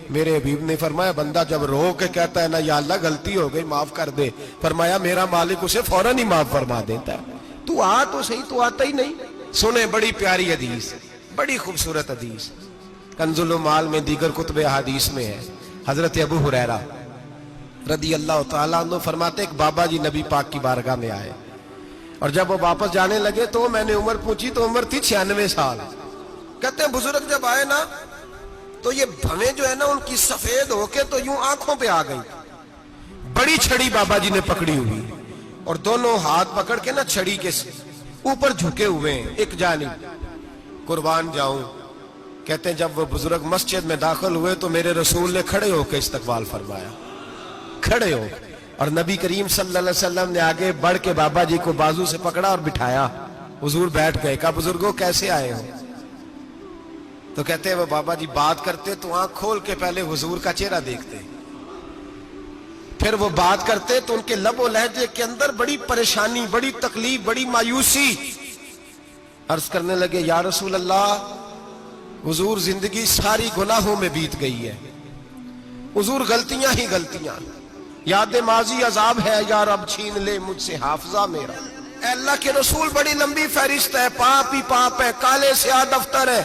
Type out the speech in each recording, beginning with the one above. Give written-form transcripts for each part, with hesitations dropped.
میرے حبیب نے فرمایا بندہ جب رو کے کہتا ہے نا یا اللہ غلطی ہو گئی معاف کر دے، فرمایا میرا مالک اسے فوراً ہی معاف فرما دیتا ہے۔ تو آ تو صحیح، تو آتا ہی نہیں۔ سنیں بڑی پیاری حدیث، بڑی خوبصورت حدیث، کنز المال میں دیگر کتب احادیث میں ہے۔ حضرت ابو ہریرہ رضی اللہ تعالیٰ عنہ فرماتے ایک بابا جی نبی پاک کی بارگاہ میں آئے، اور جب وہ واپس جانے لگے تو میں نے عمر پوچھی تو عمر تھی 96 سال۔ کہتے ہیں بزرگ جب آئے نا تو یہ بھویں جو ہے نا ان کی سفید ہو کے تو یوں آنکھوں پہ آ گئی۔ بڑی چھڑی بابا جی نے پکڑی ہوئی اور دونوں ہاتھ پکڑ کے نا چھڑی کے اوپر جھکے ہوئے ہیں ایک جانب، قربان جاؤں۔ کہتے ہیں جب وہ بزرگ مسجد میں داخل ہوئے تو میرے رسول نے کھڑے ہو کے استقبال فرمایا، کھڑے ہو، اور نبی کریم صلی اللہ علیہ وسلم نے آگے بڑھ کے بابا جی کو بازو سے پکڑا اور بٹھایا۔ حضور بیٹھ گئے، کہا بزرگوں کیسے آئے ہو؟ تو کہتے ہیں وہ بابا جی بات کرتے تو آنکھ کھول کے پہلے حضور کا چہرہ دیکھتے، پھر وہ بات کرتے تو ان کے لب و لہجے کے اندر بڑی پریشانی، بڑی تکلیف، بڑی مایوسی۔ عرض کرنے لگے یا رسول اللہ، حضور زندگی ساری گناہوں میں بیت گئی ہے، حضور غلطیاں ہی غلطیاں، یاد ماضی عذاب ہے، یا رب چھین لے مجھ سے حافظہ میرا۔ اے اللہ کے رسول بڑی لمبی فہرست ہے، پاپ ہی پاپ ہے، کالے سیاہ دفتر ہے۔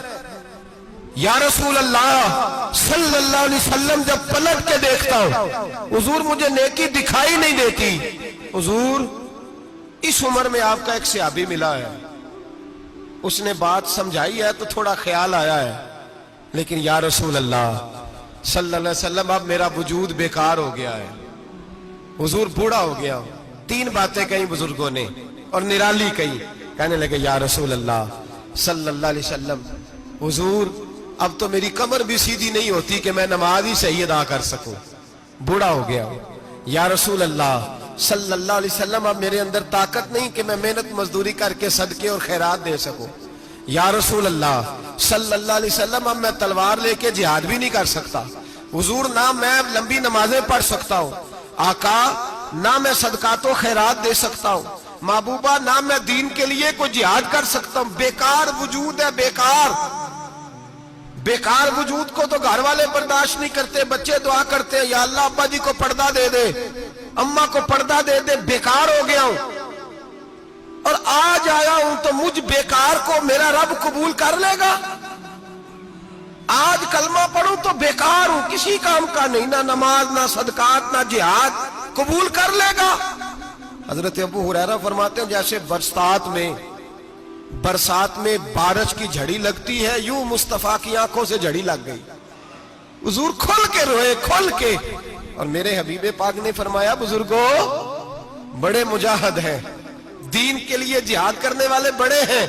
یا رسول اللہ صلی اللہ علیہ وسلم جب پلٹ کے دیکھتا ہوں حضور مجھے نیکی دکھائی نہیں دیتی۔ حضور اس عمر میں آپ کا ایک صحابی ملا ہے، اس نے بات سمجھائی ہے تو تھوڑا خیال آیا ہے، لیکن یا رسول اللہ صلی اللہ علیہ وسلم اب میرا وجود بیکار ہو گیا ہے، حضور بوڑھا ہو گیا ہوں۔ تین باتیں کہیں بزرگوں نے اور نرالی کہیں، کہنے لگے یا رسول اللہ صلی اللہ علیہ وسلم، حضور اب تو میری کمر بھی سیدھی نہیں ہوتی کہ میں نماز ہی صحیح ادا کر سکوں، بوڑھا ہو گیا ہوں۔ یا رسول اللہ صلی اللہ علیہ وسلم اب میرے اندر طاقت نہیں کہ میں محنت مزدوری کر کے صدقے اور خیرات دے سکوں۔ یا رسول اللہ صلی اللہ علیہ وسلم اب میں تلوار لے کے جہاد بھی نہیں کر سکتا، حضور نہ میں لمبی نمازیں پڑھ سکتا ہوں، آقا نہ میں صدقات و خیرات دے سکتا ہوں، محبوبہ نہ میں دین کے لیے کوئی جہاد کر سکتا ہوں، بیکار وجود ہے، بیکار۔ بیکار وجود کو تو گھر والے برداشت نہیں کرتے، بچے دعا کرتے ہیں یا اللہ ابا جی کو پردہ دے دے، اماں کو پردہ دے دے، بیکار ہو گیا ہوں، اور آج آیا ہوں تو مجھ بیکار کو میرا رب قبول کر لے گا؟ آج کلمہ پڑھوں تو بیکار ہوں، کسی کام کا نہیں، نہ نماز نہ صدقات نہ جہاد، قبول کر لے گا؟ حضرت ابو ہریرہ فرماتے ہیں جیسے برسات میں بارش کی جھڑی لگتی ہے، یوں مصطفیٰ کی آنکھوں سے جھڑی لگ گئی، حضور کھل کے روئے، کھل کے۔ اور میرے حبیب پاک نے فرمایا بزرگوں بڑے مجاہد ہیں، دین کے لیے جہاد کرنے والے بڑے ہیں،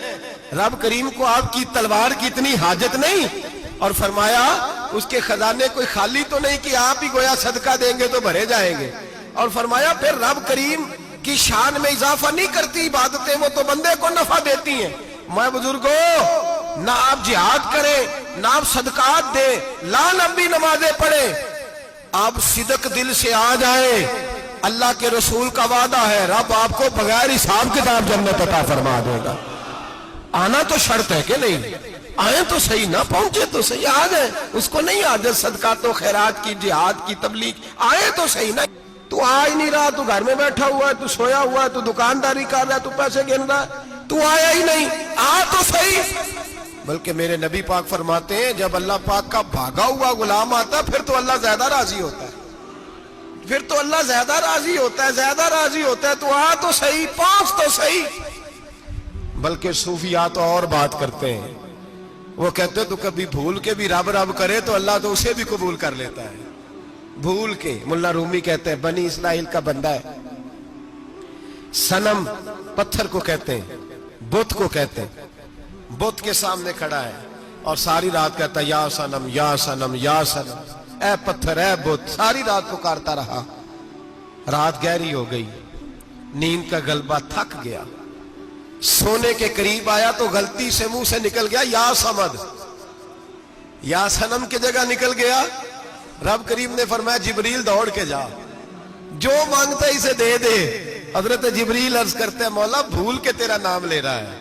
رب کریم کو آپ کی تلوار کی اتنی حاجت نہیں، اور فرمایا اس کے خزانے کوئی خالی تو نہیں کہ آپ ہی گویا صدقہ دیں گے تو بھرے جائیں گے، اور فرمایا پھر رب کریم کی شان میں اضافہ نہیں کرتی عبادتیں، وہ تو بندے کو نفع دیتی ہیں۔ میں بزرگوں نہ آپ جہاد کریں نہ آپ صدقات دیں، لا لمبی نمازیں پڑھیں، آپ صدق دل سے آ جائیں، اللہ کے رسول کا وعدہ ہے رب آپ کو بغیر حساب کتاب جنت عطا فرما دے گا۔ آنا تو شرط ہے کہ نہیں؟ آئیں تو صحیح، نہ پہنچے تو صحیح، آ جائیں، اس کو نہیں عادت صدقات و خیرات کی، جہاد کی، تبلیغ، آئیں تو صحیح نا۔ تو آ ہی نہیں رہا، تو گھر میں بیٹھا ہوا ہے، تو سویا ہوا ہے، تو دکانداری کر رہا ہے، تو پیسے گن رہا ہے، تو آیا ہی نہیں، آ تو صحیح۔ بلکہ میرے نبی پاک فرماتے ہیں جب اللہ پاک کا بھاگا ہوا غلام آتا پھر تو اللہ زیادہ راضی ہوتا ہے، پھر تو اللہ زیادہ راضی ہوتا ہے، زیادہ راضی ہوتا ہے، تو آ تو صحیح، پہنچ تو صحیح۔ بلکہ صوفیاء تو اور بات کرتے ہیں، وہ کہتے تو کبھی بھول کے بھی رب رب کرے تو اللہ تو اسے بھی قبول کر لیتا ہے، بھول کے۔ ملا رومی کہتے ہیں بنی اسرائیل کا بندہ ہے، صنم پتھر کو کہتے ہیں، بت کو کہتے ہیں، بت کے سامنے کھڑا ہے اور ساری رات کہتا ہے یا صنم یا صنم یا صنم، اے پتھر اے بت، ساری رات پکارتا رہا۔ رات گہری ہو گئی، نیند کا غلبہ، تھک گیا، سونے کے قریب آیا تو غلطی سے منہ سے نکل گیا یا صمد، یا صنم کی جگہ نکل گیا۔ رب کریم نے فرمایا جبریل دوڑ کے جا، جو مانگتا ہے اسے دے دے۔ حضرت جبریل عرض کرتے ہیں مولا بھول کے تیرا نام لے رہا ہے،